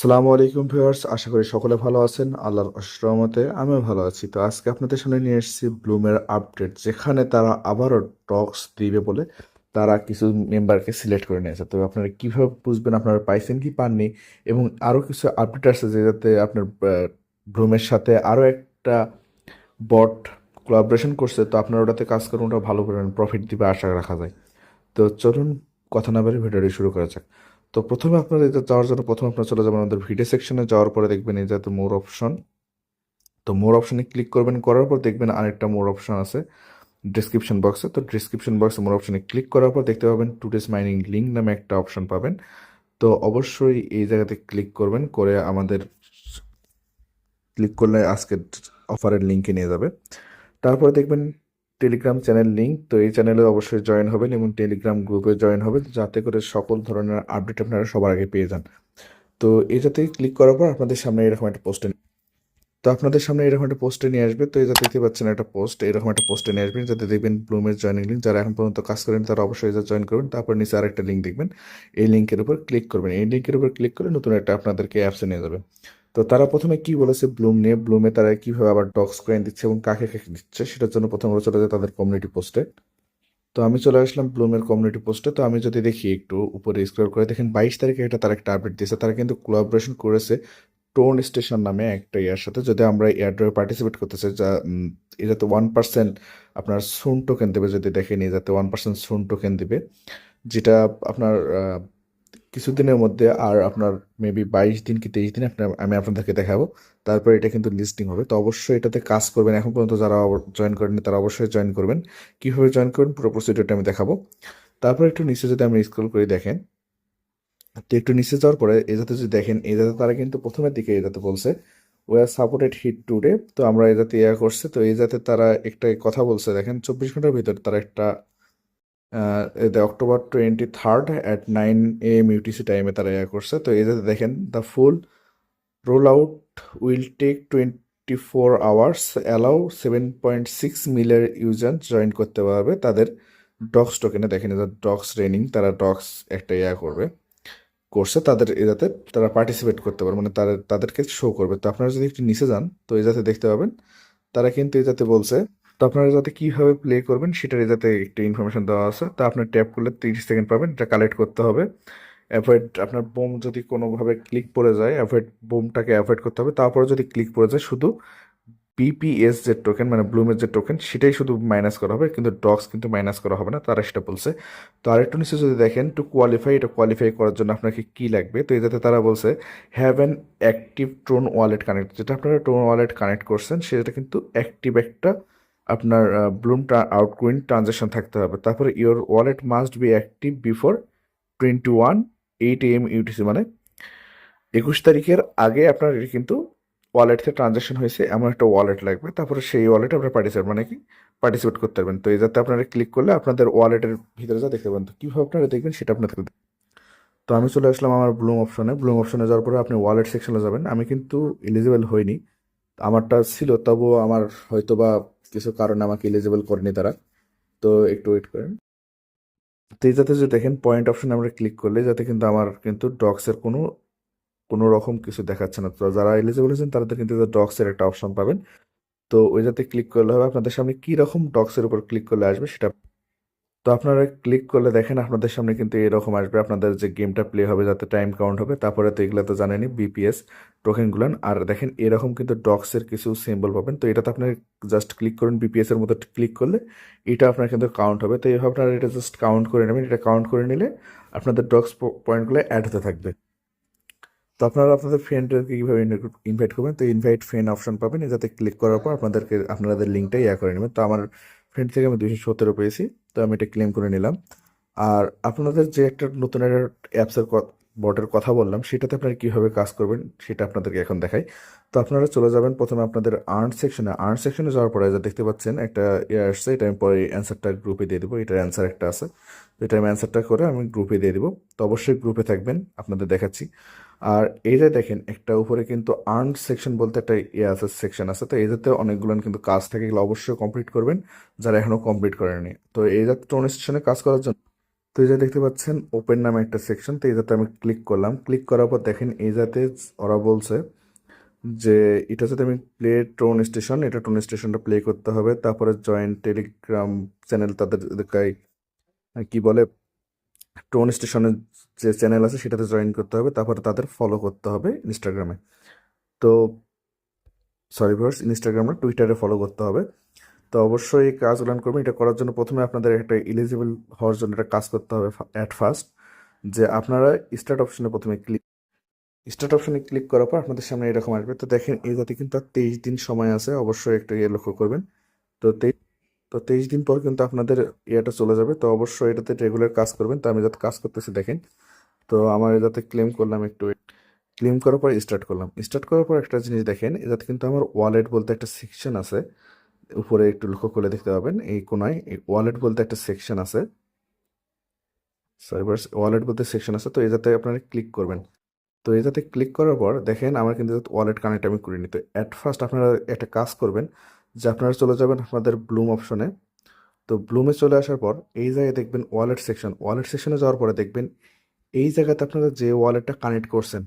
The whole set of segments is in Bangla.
আসসালামু আলাইকুম ভিউয়ার্স, আশা করি সকলে ভালো আছেন। আল্লাহর অশেষ রহমতে আমিও ভালো আছি। তো আজকে আপনাদের সামনে নিয়ে এসেছি ব্লুমের আপডেট, যেখানে তারা আবারও টক্স দিবে বলে তারা কিছু মেম্বারকে সিলেক্ট করে নিয়েছে। তো আপনারা কীভাবে বুঝবেন আপনারা পাইছেন কি পাননি, এবং আরও কিছু আপডেট আছে যে যাতে আপনার ব্লুমের সাথে আরও একটা বট কোলাবোরেশন করছে। তো আপনারা ওটাতে কাজ করুন, ওটা ভালো করে প্রফিট দিবে আশা রাখা যায়। তো চলুন কথা না বলে ভিডিওটি শুরু করা যাক। তো প্রথমে আপনারা এটা যাওয়ার জন্য প্রথমে আপনারা চলে যাবেন আমাদের ভিডিও সেকশনে। যাওয়ার পরে দেখবেন এই যাতে মোর অপশন, তো মোর অপশনে ক্লিক করবেন। করার পর দেখবেন আরেকটা মোর অপশন আছে ডিসক্রিপশন বক্সে। তো ডিসক্রিপশন বক্সে মোর অপশনে ক্লিক করার পর দেখতে পাবেন টুডেস মাইনিং লিঙ্ক নামে একটা অপশন পাবেন। তো অবশ্যই এই জায়গাতে ক্লিক করবেন, করে আমাদের ক্লিক করলে আজকের অফারের লিঙ্কে নিয়ে যাবে। তারপরে দেখবেন টেলিগ্রাম চ্যানেল লিঙ্ক। তো এই চ্যানেলে অবশ্যই জয়েন হবেন এবং টেলিগ্রাম গ্রুপে জয়েন হবেন, যাতে করে সকল ধরনের আপডেট আপনারা সবার আগে পেয়ে যান। তো এটাতে ক্লিক করার পর আপনাদের সামনে এরকম একটা পোস্টে নিয়ে আসবে। তো এই যাতে দেখতে পাচ্ছেন একটা পোস্ট, এরকম একটা পোস্টে নিয়ে আসবেন, যাতে দেখবেন ব্লুমের জয়েনিং লিঙ্ক। যারা এখন পর্যন্ত কাজ করেন তারা অবশ্যই জয়েন করবেন। তারপর নিচে আরেকটা লিঙ্ক দেখবেন, এই লিঙ্কের উপর ক্লিক করবেন। এই লিঙ্কের উপর ক্লিক করে নতুন একটা আপনাদেরকে অ্যাপসে নিয়ে যাবে। তো তারা প্রথমে কি বলেছে ব্লুম নিয়ে, ব্লুমে তারা কিভাবে আবার ডক্স কয়েন দিচ্ছে এবং কাকে কাকে দিচ্ছে, সেটার জন্য প্রথমে আমরা চলে যায় তাদের কমিউনিটি পোস্টে। তো আমি চলে আসলাম ব্লুমের কমিউনিটি পোস্টে। তো আমি যদি দেখি একটু উপরে স্ক্রল করে দেখেন 22 তারিখে এটা তারা একটা আপডেট দিয়েছে। তারা কিন্তু কোলাবোরেশন করেছে টোন স্টেশন নামে একটা ইয়ার সাথে। যদি আমরা এয়ারড্রপে পার্টিসিপেট করতে চাই, যা এটাতে 1% আপনার সুন টোকেন দেবে। যদি দেখেন এটাতে 1% সুন টোকেন দিবে, যেটা আপনার কিছুদিনের মধ্যে, আর আপনার মেবি 22 দিন কি 23 দিন আমি আপনাদেরকে দেখাবো। তারপর এটা কিন্তু লিস্টিং হবে। তো অবশ্যই এটাতে কাজ করবেন। এখন পর্যন্ত যারা জয়েন করেনি তারা অবশ্যই জয়েন করবেন। কীভাবে জয়েন করবেন পুরো প্রসিডিওরটা আমি দেখাবো। তারপর একটু নিচে যদি আমি স্ক্রল করে দেখেন, তো একটু নিচে যাওয়ার পরে এটাতে যদি দেখেন, এটাতে তারা কিন্তু প্রথমের দিকে এটাতে বলছে ওই আর সাপোর্টেড হিট টুডে। তো আমরা এটাতে করছে। তো এই যাতে তারা একটা কথা বলছে, দেখেন 24 ঘন্টার ভিতর তারা একটা অক্টোবর 23 অ্যাট 9 AM ইউটিসি টাইমে তারা করছে। তো এই যাতে দেখেন the full roll out will take 24 hours, allow 7.6 million user join করতে পারবে তাদের ডক্স টোকেনে। দেখেন ডক্স ট্রেনিং, তারা ডক্স একটা করছে তাদের, এটাতে তারা পার্টিসিপেট করতে পারে, মানে তাদেরকে শো করবে। তো আপনারা যদি একটু নিচে যান, তো এই যাতে দেখতে পাবেন তারা কিন্তু এই যাতে বলছে। তো আপনারা যাতে কীভাবে প্লে করবেন সেটার যাতে একটু ইনফরমেশন দেওয়া আছে। তো আপনার ট্যাপ করলে 30 সেকেন্ড পাবেন, এটা কালেক্ট করতে হবে। অ্যাভয়েড, আপনার বোম যদি কোনোভাবে ক্লিক পড়ে যায়, বোমটাকে অ্যাভয়েড করতে হবে। তারপরে যদি ক্লিক পড়ে যায়, শুধু বিপিএস যে টোকেন, মানে ব্লুমের যে টোকেন, সেটাই শুধু মাইনাস করা হবে, কিন্তু ডক্স কিন্তু মাইনাস করা হবে না, তারা সেটা বলছে। তো আরেকটু নিচে যদি দেখেন টু কোয়ালিফাই, এটা কোয়ালিফাই করার জন্য আপনাকে কি লাগবে। তো এটাতে তারা বলছে have an active tone wallet connect. যেটা আপনারা টোন ওয়ালেট কানেক্ট করছেন সেটা কিন্তু অ্যাক্টিভ একটা আপনার ব্লুমটা আউটগোয়িং ট্রানজ্যাকশন থাকতে হবে। তারপরে your wallet must be active before 21 8 AM UTC, মানে 21 তারিখের আগে আপনার কিন্তু ওয়ালেট থেকে ট্রানজ্যাকশন হয়েছে এমন একটা ওয়ালেট লাগবে। তারপরে সেই ওয়ালেটে আপনার পার্টিসিপেট করতে পারবেন। তো এই যাতে আপনারা ক্লিক করলে আপনাদের ওয়ালেটের ভিতরে যা দেখতে পাবেন। তো কীভাবে আপনারা দেখবেন সেটা আপনাদের। তো আমি চলে আসলাম আমার ব্লুম অপশনে যাওয়ার পরে আপনি ওয়ালেট সেকশনে যাবেন। আমি কিন্তু এলিজিবল হইনি, আমারটা ছিল, তবুও আমার হয়তো বা কিছু কারণে আমাকে এলিজিবল করেনি তারা। তো একটু ওয়েট করেন। তো এই যাতে যদি দেখেন পয়েন্ট অপশনে আমরা ক্লিক করলে যাতে কিন্তু আমার কিন্তু ডক্সের কোনো রকম কিছু দেখাচ্ছে না। তো যারা এলিজিবল হয়েছেন তাদের কিন্তু ডক্সের একটা অপশন পাবেন। তো ওই যাতে ক্লিক করলে হবে। আপনাদের সামনে কী রকম ডক্সের উপর ক্লিক করলে আসবে সেটা। তো আপনারা ক্লিক করলে দেখেন আপনাদের সামনে কিন্তু এরকম আসবে, আপনাদের যে গেমটা প্লে হবে যাতে টাইম কাউন্ট হবে। তারপরে তো এগুলো তো জানেনই বিপিএস টোকেনগুলো। আর দেখেন এরকম কিন্তু ডক্সের কিছু সিম্বল পাবেন। তো এটাতে আপনার জাস্ট ক্লিক করুন, বিপিএস এর মতো ক্লিক করলে এটা আপনার কিন্তু কাউন্ট হবে। তো এইভাবে আপনারা এটা জাস্ট কাউন্ট করে নেবেন। এটা কাউন্ট করে নিলে আপনাদের ডক্স পয়েন্টগুলো অ্যাড হতে থাকবে। তো আপনারা আপনাদের ফ্রেন্ডদেরকে কীভাবে ইনভাইট করবেন, তো ইনভাইট ফ্রেন্ড অপশন পাবেন। এটাতে ক্লিক করার পর আপনাদের লিঙ্কটা করে নেবেন। তো আমার ফ্রেন্ড থেকে আমি 217 পেয়েছি, তো আমি এটা ক্লেম করে নিলাম। আর আপনাদের যে একটা নতুন একটা অ্যাপসের বটের কথা বললাম, সেটাতে আপনারা কীভাবে কাজ করবেন সেটা আপনাদেরকে এখন দেখাই। তো আপনারা চলে যাবেন প্রথমে আপনাদের আর্ন সেকশনে যাওয়ার পরে যা দেখতে পাচ্ছেন একটা আসছে, এটা আমি পরে অ্যান্সারটা গ্রুপে দিয়ে দেবো। এটার অ্যান্সার একটা আছে, তো এটা আমি অ্যান্সারটা করে আমি গ্রুপে দিয়ে দেবো। তো অবশ্যই গ্রুপে থাকবেন, আপনাদের দেখাচ্ছি। আর এই যে দেখেন একটা উপরে কিন্তু আর্ন সেকশন বলতে একটা আছে, সেকশন আছে। তো এটাতে অনেকগুলো কিন্তু কাজ থাকে, এগুলো অবশ্যই কমপ্লিট করবেন যারা এখনো কমপ্লিট করেনি। তো এই যে টোন স্টেশনে কাজ করার জন্য তো এই যে দেখতে পাচ্ছেন ওপেন নামে একটা সেকশন, তো এই যাতে আমি ক্লিক করলাম, ক্লিক করার পর দেখেন এই যাতে ওরা বলছে যে এটা হচ্ছে আমি প্লে টোন স্টেশন, এটা টোন স্টেশনটা প্লে করতে হবে, তারপরে জয়েন্ট টেলিগ্রাম চ্যানেল তাদের কি বলে টোন স্টেশনের যে চ্যানেল আছে সেটাতে জয়েন করতে হবে, তারপরে তাদের ফলো করতে হবে ইনস্টাগ্রামে। তো সরি ভিউয়ার্স, ইনস্টাগ্রাম না, টুইটারে ফলো করতে হবে। তো অবশ্যই এই কাজগুলো করবেন। এটা করার জন্য প্রথমে আপনাদের একটা এলিজিবল হওয়ার জন্য একটা কাজ করতে হবে অ্যাট ফার্স্ট, যে আপনারা স্টার্ট অপশনে ক্লিক করার পর আপনাদের সামনে এরকম আসবে। তো দেখেন এই যাতে কিন্তু আর 23 দিন সময় আছে, অবশ্যই একটা ইয়ে লক্ষ্য করবেন। তো তো 23 দিন পর কিন্তু আপনাদের ইয়েটা চলে যাবে। তো অবশ্যই এটাতে রেগুলার কাজ করবেন। তো আমি যাতে কাজ করতেছি দেখেন, তো আমার যাতে ক্লেম করলাম, একটু ক্লেম করার পর স্টার্ট করলাম। স্টার্ট করার পর একটা জিনিস দেখেন, এটাতে কিন্তু আমার ওয়ালেট বলতে একটা সেকশন আছে, উপরে একটু লক্ষ্য করে দেখতে পাবেন এই কোনায় এই ওয়ালেট বলতে একটা সেকশন আছে, সরি ওয়ালেট বলতে সেকশন আছে। তো এটাতে আপনারা ক্লিক করবেন। তো এটাতে ক্লিক করার পর দেখেন আমার কিন্তু ওয়ালেট কানেক্ট আমি করিনি। তো অ্যাট ফার্স্ট আপনারা একটা কাজ করবেন, যে আপনারা চলে যাবেন আপনাদের ব্লুম অপশনে। তো ব্লুমে চলে আসার পর এই জায়গায় দেখবেন ওয়ালেট সেকশন, ওয়ালেট সেকশনে যাওয়ার পরে দেখবেন এই জায়গাতে আপনারা যে ওয়ালেটটা কানেক্ট করছেন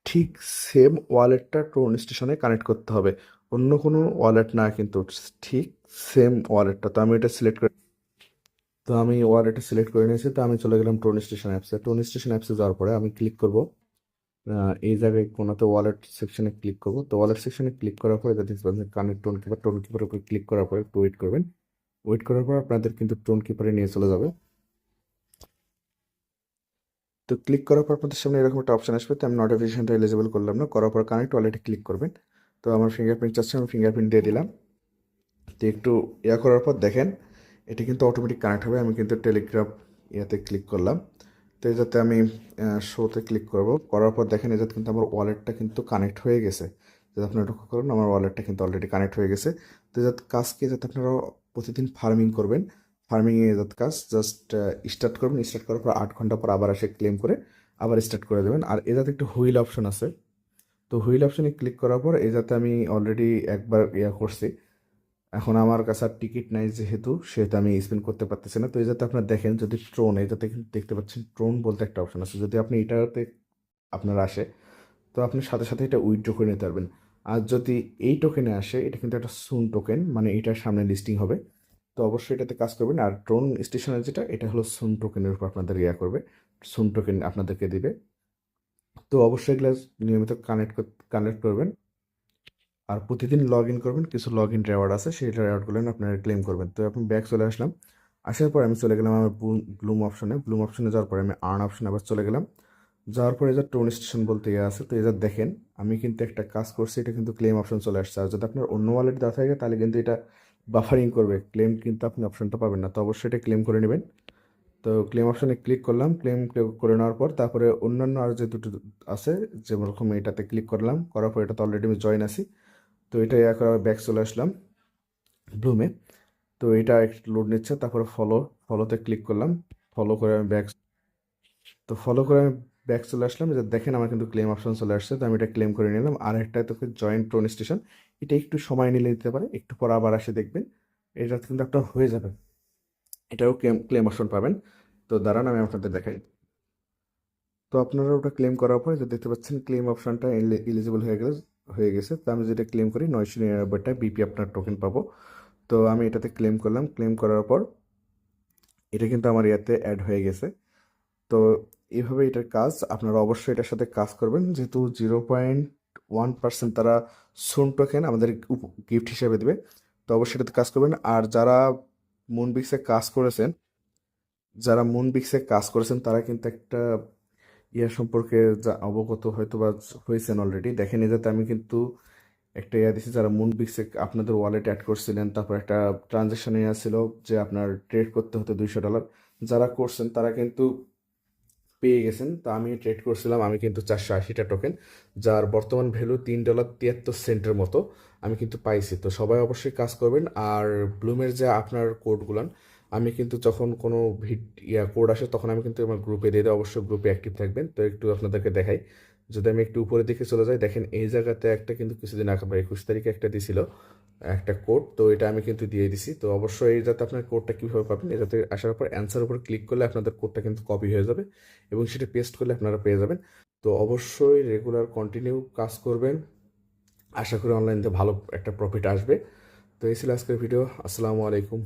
ঠিক সেম ওয়ালেটটা টোন স্টেশনে কানেক্ট করতে হবে, অন্য কোনো ওয়ালেট না কিন্তু, ঠিক সেম ওয়ালেটটা। তো আমি এটা সিলেক্ট করে, তো আমি ওয়ালেটটা সিলেক্ট করে নিয়েছি। তো আমি চলে গেলাম টোন স্টেশন অ্যাপসে। টোন স্টেশন অ্যাপসে যাওয়ার পরে আমি ক্লিক করব এই জায়গায় কোনোতে ওয়ালেট সেকশনে ক্লিক করব। তো ওয়ালেট সেকশনে ক্লিক করার পরে যদি কানেক্ট টোন কিপার উপরে ক্লিক করার পরে একটু ওয়েট করবেন। ওয়েট করার পর আপনাদের কিন্তু টোন কিপারে নিয়ে চলে যাবে। তো ক্লিক করার পর আপনাদের সামনে এরকম একটা অপশন আসবে। তো আমি নোটিফিকেশনটা এলিজিবল করলাম না, করার পর কানেক্ট ওয়ালেটে ক্লিক করবেন। তো আমার ফিঙ্গারপ্রিন্ট চাচ্ছে, আমি ফিঙ্গারপ্রিন্ট দিয়ে দিলাম। তো একটু ইয়া করার পর দেখেন এটা কিন্তু অটোমেটিক কানেক্ট হবে। আমি কিন্তু টেলিগ্রাম ইয়াতে ক্লিক করলাম। তো এই যাতে আমি শোতে ক্লিক করব, করার পর দেখেন এই যাতে কিন্তু আমার ওয়ালেটটা কিন্তু কানেক্ট হয়ে গেছে। যাতে আপনারা লক্ষ্য করুন আমার ওয়ালেটটা কিন্তু অলরেডি কানেক্ট হয়ে গেছে। তো যাতে কাজ কি, যাতে আপনারা প্রতিদিন ফার্মিং করবেন, ফার্মিংয়ে যাতে কাজ জাস্ট স্টার্ট করবেন, স্টার্ট করার পর 8 ঘন্টা পর আবার এসে ক্লেম করে আবার স্টার্ট করে দেবেন। আর এ যাতে একটু হুইল অপশন আছে, তো হুইল অপশনে ক্লিক করার পর এই যাতে আমি অলরেডি একবার ইয়া করছি, এখন আমার কাছে আর টিকিট নাই যেহেতু, সেহেতু আমি স্পেন্ড করতে পারতেছি না। তো এই যাতে আপনারা দেখেন যদি ট্রোন, এটাতে কিন্তু দেখতে পাচ্ছেন ট্রোন বলতে একটা অপশন আছে, যদি আপনি এটাতে আপনার আসে তো আপনি সাথে সাথে এটা উইথড্র করে নিতে পারবেন। আর যদি এই টোকেনে আসে, এটা কিন্তু একটা সুন টোকেন, মানে এটার সামনে লিস্টিং হবে। তো অবশ্যই এটাতে কাজ করবেন। আর ট্রোন স্টেশনের যেটা, এটা হলো সুন টোকেনের উপর আপনাদের ইয়া করবে, সুন টোকেন আপনাদেরকে দিবে। তো অবশ্যই এগুলো নিয়মিত কানেক্ট করবেন। আর প্রতিদিন লগ ইন করবেন, কিছু লগ ইন রেওয়ার্ড আছে, সেই রেওয়ার্ডগুলো আপনারা ক্লেম করবেন। তো আপনি ব্যাক চলে আসলাম, আসার পর আমি চলে গেলাম আমার ব্লুম অপশনে। ব্লুম অপশনে যাওয়ার পরে আমি আর্ন অপশনে আবার চলে গেলাম। যাওয়ার পরে যা টোন স্টেশন বলতে ইয়ে আছে, তো এবার দেখেন আমি কিন্তু একটা কাজ করছি, এটা কিন্তু ক্লেম অপশন চলে আসছে। আর যদি আপনার অন্য ওয়ালেট দেওয়া থাকে তাহলে কিন্তু এটা বাফারিং করবে, ক্লেম কিন্তু আপনি অপশনটা পাবেন না। তো অবশ্যই এটা ক্লেম করে নেবেন। তো ক্লেম অপশনে ক্লিক করলাম, ক্লেম করে নেওয়ার পর তারপরে অন্যান্য আর যে দুটো আছে, যেরকম এটাতে ক্লিক করলাম, করার পর এটাতে অলরেডি আমি জয়েন আছি। তো এটা ইয়া করে ব্যাক চলে আসলাম ব্লুমে। তো এটা একটু লোড নিচ্ছে, তারপরে ফলোতে ক্লিক করলাম, ফলো করে আমি ব্যাক তো ফলো করে আমি ব্যাক চলে আসলাম। যে দেখেন আমার কিন্তু ক্লেম অপশন চলে আসছে, তো আমি এটা ক্লেম করে নিলাম। আর একটা তোকে জয়েন্ট ট্রেন স্টেশন, এটা একটু সময় নিলে নিতে পারে, একটু পর আবার আসে দেখবেন এটা কিন্তু আপনার হয়ে যাবে, এটাও ক্লেম অপশন পাবেন। তো দাঁড়ান আমি আপনাদের দেখাই। তো আপনারা ওটা ক্লেম করার পর যে দেখতে পাচ্ছেন ক্লেম অপশনটা এলিজিবল হয়ে গেছে। তো আমি যেটা ক্লেম করি 999টা বিপি আপনার টোকেন পাবো। তো আমি এটাতে ক্লেম করলাম, ক্লেম করার পর এটা কিন্তু আমার ইয়াতে অ্যাড হয়ে গেছে। তো এইভাবে এটার কাজ, আপনারা অবশ্যই এটার সাথে কাজ করবেন, যেহেতু 0.1% তারা সুন টোকেন আমাদের গিফট হিসেবে দেবে। তো অবশ্যই এটাতে কাজ করবেন। আর মুনবিক্সে কাজ করেছেন যারা মুনবিক্সে কাজ করেছেন, তারা কিন্তু একটা ইয়া সম্পর্কে যা অবগত হয়তো বা হয়েছেন অলরেডি। দেখেন এই যাতে আমি কিন্তু একটা ইয়া দিছি, যারা মুনবিক্সে আপনাদের ওয়ালেট অ্যাড করছিলেন, তারপর একটা ট্রানজ্যাকশন ইয়া ছিল যে আপনার ট্রেড করতে হতো $200, যারা করছেন তারা কিন্তু পেয়ে গেছেন। তো আমি ট্রেড করছিলাম, আমি কিন্তু 480টা টোকেন, যার বর্তমান ভ্যালু $3.73 মতো আমি কিন্তু পাইছি। তো সবাই অবশ্যই কাজ করবেন। আর ব্লুমের যে আপনার কোডগুলান, আমি কিন্তু যখন কোনো কোড আসে তখন আমি কিন্তু আমার গ্রুপে দিয়ে দিই, অবশ্যই গ্রুপে অ্যাক্টিভ থাকবেন। তো একটু আপনাদেরকে দেখাই, যদি আমি একটু উপরের দিকে চলে যাই, দেখেন এই জায়গাতে একটা কিন্তু কিছুদিন আগে 21 তারিখে একটা দিছিল একটা কোড, তো এটা আমি কিন্তু দিয়ে দিছি। তো অবশ্যই যাতে আপনার কোডটা কীভাবে পাবেন, এটাতে আসার পর অ্যান্সার উপর ক্লিক করলে আপনাদের কোডটা কিন্তু কপি হয়ে যাবে এবং সেটা পেস্ট করলে আপনারা পেয়ে যাবেন। তো অবশ্যই রেগুলার কন্টিনিউ কাজ করবেন, আশা করি অনলাইনতে ভালো একটা প্রফিট আসবে। তো এই ছিল আজকের ভিডিও। আসসালামু আলাইকুম।